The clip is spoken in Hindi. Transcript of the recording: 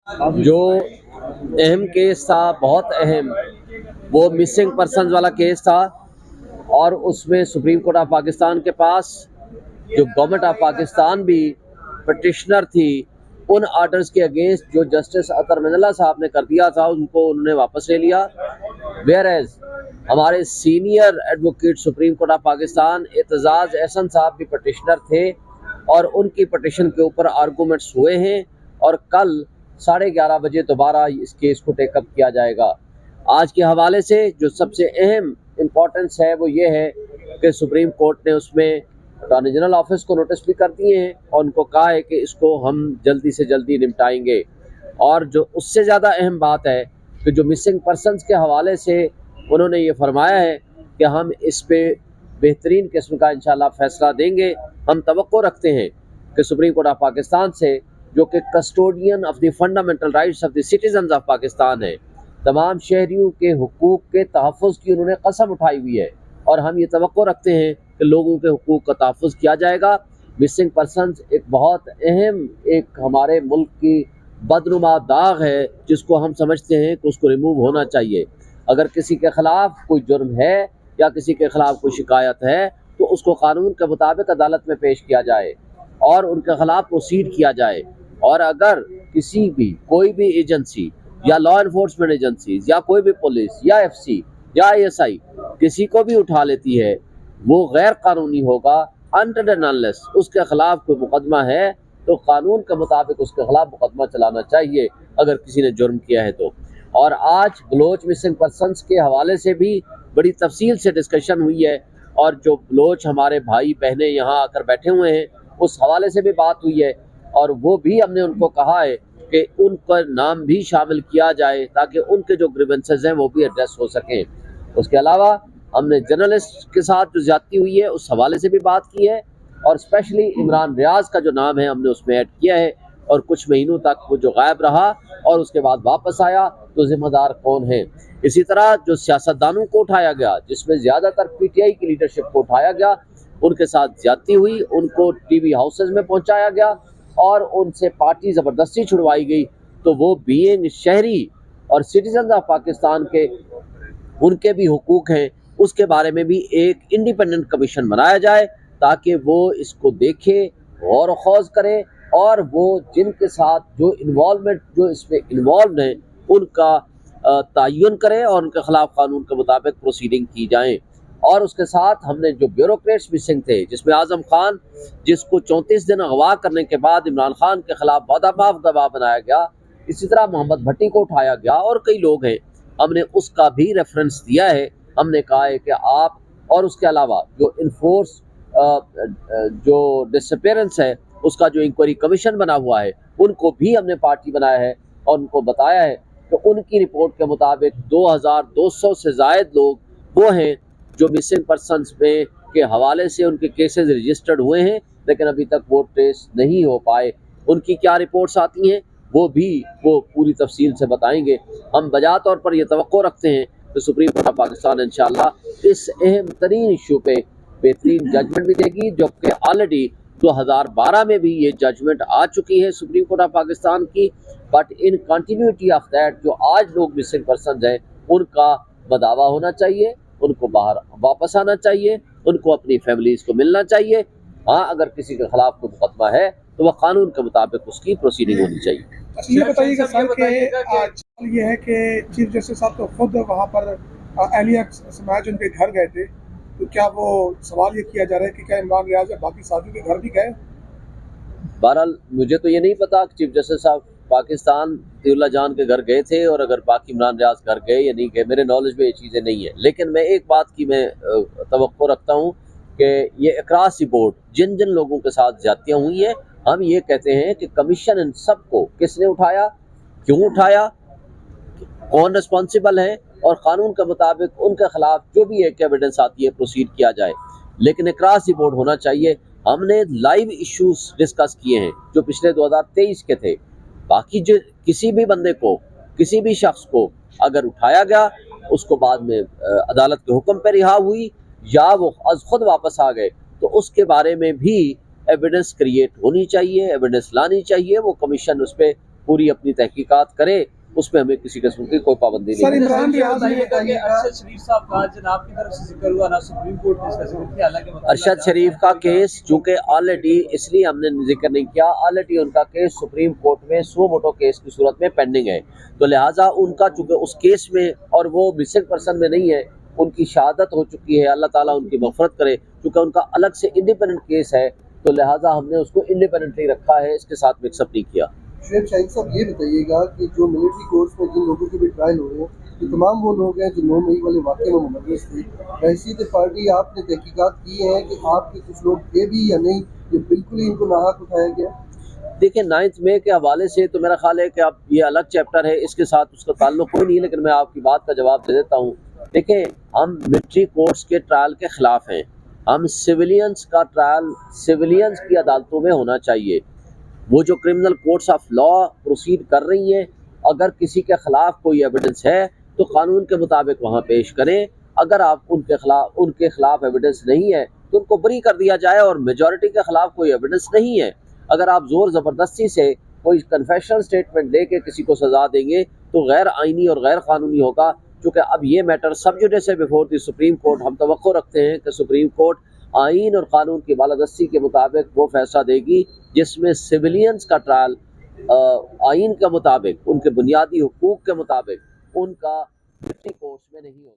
जो अहम केस था, बहुत अहम, वो मिसिंग पर्सनस वाला केस था। और उसमें सुप्रीम कोर्ट ऑफ पाकिस्तान के पास जो गवर्नमेंट ऑफ पाकिस्तान भी पटिशनर थी, उन आर्डर्स के अगेंस्ट जो जस्टिस अतर मंजला साहब ने कर दिया था, उनको उन्होंने वापस ले लिया। वेयर एज हमारे senior advocate Supreme Court of Pakistan Aitzaz Ahsan साहब भी पटिशनर थे और उनकी पटिशन के ऊपर आर्गूमेंट्स हुए हैं और कल 11:30 बजे दोबारा इस केस को टेकअप किया जाएगा। आज के हवाले से जो सबसे अहम इम्पोर्टेंस है वो ये है कि सुप्रीम कोर्ट ने उसमें अटॉर्नी जनरल ऑफिस को नोटिस भी कर दिए हैं और उनको कहा है कि इसको हम जल्दी से जल्दी निपटाएंगे। और जो उससे ज़्यादा अहम बात है कि जो मिसिंग पर्सनस के हवाले से उन्होंने ये फरमाया है कि हम इस पे बेहतरीन किस्म का इंशाल्लाह फ़ैसला देंगे। हम तवक्को रखते हैं कि सुप्रीम कोर्ट ऑफ पाकिस्तान से, जो कि custodian of the fundamental rights of the citizens of Pakistan है, तमाम शहरियों के हुकूक के तहफ़्फ़ुज़ की उन्होंने कसम उठाई हुई है और हम ये तवक्को रखते हैं कि लोगों के हुकूक का तहफ़्फ़ुज़ किया जाएगा। मिसिंग पर्सनस एक बहुत अहम, एक हमारे मुल्क की बदनुमा दाग है जिसको हम समझते हैं कि उसको रिमूव होना चाहिए। अगर किसी के ख़िलाफ़ कोई जुर्म है या किसी के ख़िलाफ़ कोई शिकायत है तो उसको कानून के मुताबिक अदालत में पेश किया जाए और उनके ख़िलाफ़ प्रोसीड किया जाए। और अगर किसी भी कोई भी एजेंसी या लॉ इन्फोर्समेंट एजेंसीज या कोई भी पुलिस या एफसी या आईएसआई किसी को भी उठा लेती है, वो गैर कानूनी होगा अनटिल एंड अनलेस उसके ख़िलाफ़ कोई मुकदमा है तो कानून के मुताबिक उसके ख़िलाफ़ मुकदमा चलाना चाहिए अगर किसी ने जुर्म किया है तो। और आज बलोच मिसिंग पर्सनस के हवाले से भी बड़ी तफसील से डिस्कशन हुई है और जो बलोच हमारे भाई बहनें यहाँ आकर बैठे हुए हैं उस हवाले से भी बात हुई है और वो भी हमने उनको कहा है कि उनका नाम भी शामिल किया जाए ताकि उनके जो ग्रीवेंसेस हैं वो भी एड्रेस हो सकें। उसके अलावा हमने जर्नलिस्ट के साथ जो ज्यादती हुई है उस हवाले से भी बात की है और स्पेशली इमरान रियाज का जो नाम है हमने उसमें ऐड किया है और कुछ महीनों तक वो जो गायब रहा और उसके बाद वापस आया तो जिम्मेदार कौन है। इसी तरह जो सियासतदानों को उठाया गया, जिसमें ज़्यादातर पीटीआई की लीडरशिप को उठाया गया, उनके साथ ज्यादती हुई, उनको टीवी हाउसेज में पहुंचाया गया और उनसे पार्टी ज़बरदस्ती छुड़वाई गई, तो वो बीइंग शहरी और सिटीजन ऑफ पाकिस्तान के उनके भी हुकूक हैं, उसके बारे में भी एक इंडिपेंडेंट कमीशन बनाया जाए ताकि वो इसको देखे, गौर खौज करे और वो जिनके साथ जो इन्वॉल्वमेंट जो इसमें इन्वॉल्व हैं उनका तयन करें और उनके ख़िलाफ़ कानून के मुताबिक प्रोसीडिंग की जाए। और उसके साथ हमने जो ब्यूरोक्रेट्स मिसिंग थे, जिसमें आज़म खान जिसको 34 दिन अगवा करने के बाद इमरान खान के ख़िलाफ़ बादामाफ गवाह बनाया गया, इसी तरह मोहम्मद भट्टी को उठाया गया और कई लोग हैं, हमने उसका भी रेफरेंस दिया है। हमने कहा है कि आप और उसके अलावा जो इन्फोर्स जो डिसअपीयरेंस है उसका जो इंक्वायरी कमीशन बना हुआ है उनको भी हमने पार्टी बनाया है और उनको बताया है कि उनकी रिपोर्ट के मुताबिक 2200 से ज़ायद लोग वो हैं जो मिसिंग पर्सनस में के हवाले से उनके केसेस रजिस्टर्ड हुए हैं लेकिन अभी तक वो ट्रेस नहीं हो पाए। उनकी क्या रिपोर्ट्स आती हैं वो पूरी तफसील से बताएंगे। हम बजा तौर पर यह तवक्को रखते हैं कि सुप्रीम कोर्ट ऑफ पाकिस्तान इंशाअल्लाह इस अहम तरीन इशू पे बेहतरीन जजमेंट भी देगी, जो कि ऑलरेडी 2012 में भी ये जजमेंट आ चुकी है सुप्रीम कोर्ट ऑफ पाकिस्तान की। But in continuity of that जो आज लोग मिसिंग पर्सन हैं उनका बदावा होना चाहिए, उनको बाहर वापस आना चाहिए, उनको अपनी फैमिलीज को मिलना चाहिए। हाँ, अगर किसी के खिलाफ कोई मुकदमा है तो वह कानून के मुताबिक उसकी प्रोसीडिंग होनी चाहिए। ये बताइएगा सर कि आज ये है कि चीफ जस्टिस साहब तो खुद वहाँ पर एहलिया समाज उनके घर गए थे, तो क्या वो सवाल ये किया जा रहा है कि क्या इमरान रियाज या बाकी साथियों के घर भी गए? बहरहाल मुझे तो ये नहीं पता कि चीफ जस्टिस साहब पाकिस्तान अतिउल्लाह जान के घर गए थे और अगर बाकी इमरान रियाज घर गए या नहीं गए, मेरे नॉलेज में ये चीज़ें नहीं है। लेकिन मैं एक बात की मैं तवक्को रखता हूँ कि ये अक्रॉस बोर्ड जिन जिन लोगों के साथ ज्यादतियाँ हुई हैं, हम ये कहते हैं कि कमीशन इन सबको किसने उठाया, क्यों उठाया, कौन रिस्पॉन्सिबल है और कानून के मुताबिक उनके खिलाफ जो भी एक एविडेंस आती है प्रोसीड किया जाए। लेकिन अक्रॉस बोर्ड होना चाहिए। हमने लाइव इश्यूज डिस्कस किए हैं जो पिछले 2023 के थे। बाकी जो किसी भी बंदे को, किसी भी शख्स को अगर उठाया गया, उसको बाद में अदालत के हुक्म पर रिहा हुई या वो अज खुद वापस आ गए, तो उसके बारे में भी एविडेंस क्रिएट होनी चाहिए, एविडेंस लानी चाहिए। वो कमीशन उस पर पूरी अपनी तहकीकात करे, उसमें हमें किसी किस्म की कोई पाबंदी सर, नहीं है। इमरान रियाज ने अरशद शरीफ साहब का जनाब की तरफ से जिक्र हुआ ना सुप्रीम कोर्ट ने इसका जिक्र किया, हालांकि अरशद शरीफ का केस चूंकि ऑलरेडी, इसलिए हमने जिक्र नहीं किया, ऑलरेडी उनका केस सुप्रीम कोर्ट में सो मोटो केस की सूरत में पेंडिंग है, तो लिहाजा उनका चूंकि उस केस में और वो मिसिंग पर्सन में नहीं है, उनकी शहादत हो चुकी है, अल्लाह ताला उनकी मग़फ़िरत करे, चूँकि उनका अलग से इंडिपेंडेंट केस है, तो लिहाजा हमने उसको इंडिपेंडेंटली रखा है, इसके साथ मिक्सअप नहीं किया। शुएब शाहीन साहब, ये बताइएगा कि जो मिलिट्री कोर्ट्स में जिन लोगों के भी ट्रायल हो रहे हैं, ये तमाम वो लोग हैं जो 9 मई वाले वाक़े में मुलव्वस थे। हैसियत पार्टी आपने तहकीकात की है कि आपके कुछ लोग थे भी या नहीं, ये बिल्कुल ही इनको नाहक उठाया गया? देखिए 9 मई के हवाले से तो मेरा ख्याल है कि अब ये अलग चैप्टर है, इसके साथ उसका ताल्लुक कोई नहीं है, लेकिन मैं आपकी बात का जवाब दे देता हूँ। देखिए, हम मिलिट्री कोर्ट्स के ट्रायल के ख़िलाफ़ हैं, हम सिविलियंस का ट्रायल सिविलियंस की अदालतों में होना चाहिए। वो जो criminal courts of law proceed कर रही हैं, अगर किसी के ख़िलाफ़ कोई एविडेंस है तो कानून के मुताबिक वहाँ पेश करें, अगर आप उनके ख़िलाफ़ एविडेंस नहीं है तो उनको बरी कर दिया जाए, और मेजॉरिटी के ख़िलाफ़ कोई एविडेंस नहीं है, अगर आप ज़ोर ज़बरदस्ती से कोई कन्फेशनल स्टेटमेंट दे के किसी को सज़ा देंगे तो गैर आइनी और गैर कानूनी होगा। चूँकि अब ये मैटर सब जुडिस है बिफोर द सुप्रीम कोर्ट, हम तवक्को रखते हैं कि सुप्रीम कोर्ट आइन और कानून की बालादस्ती के मुताबिक वो फैसला देगी जिसमें सिविलियंस का ट्रायल आइन के मुताबिक, उनके बुनियादी हुकूक के मुताबिक, उनका मिलिट्री कोर्ट्स में नहीं होगा।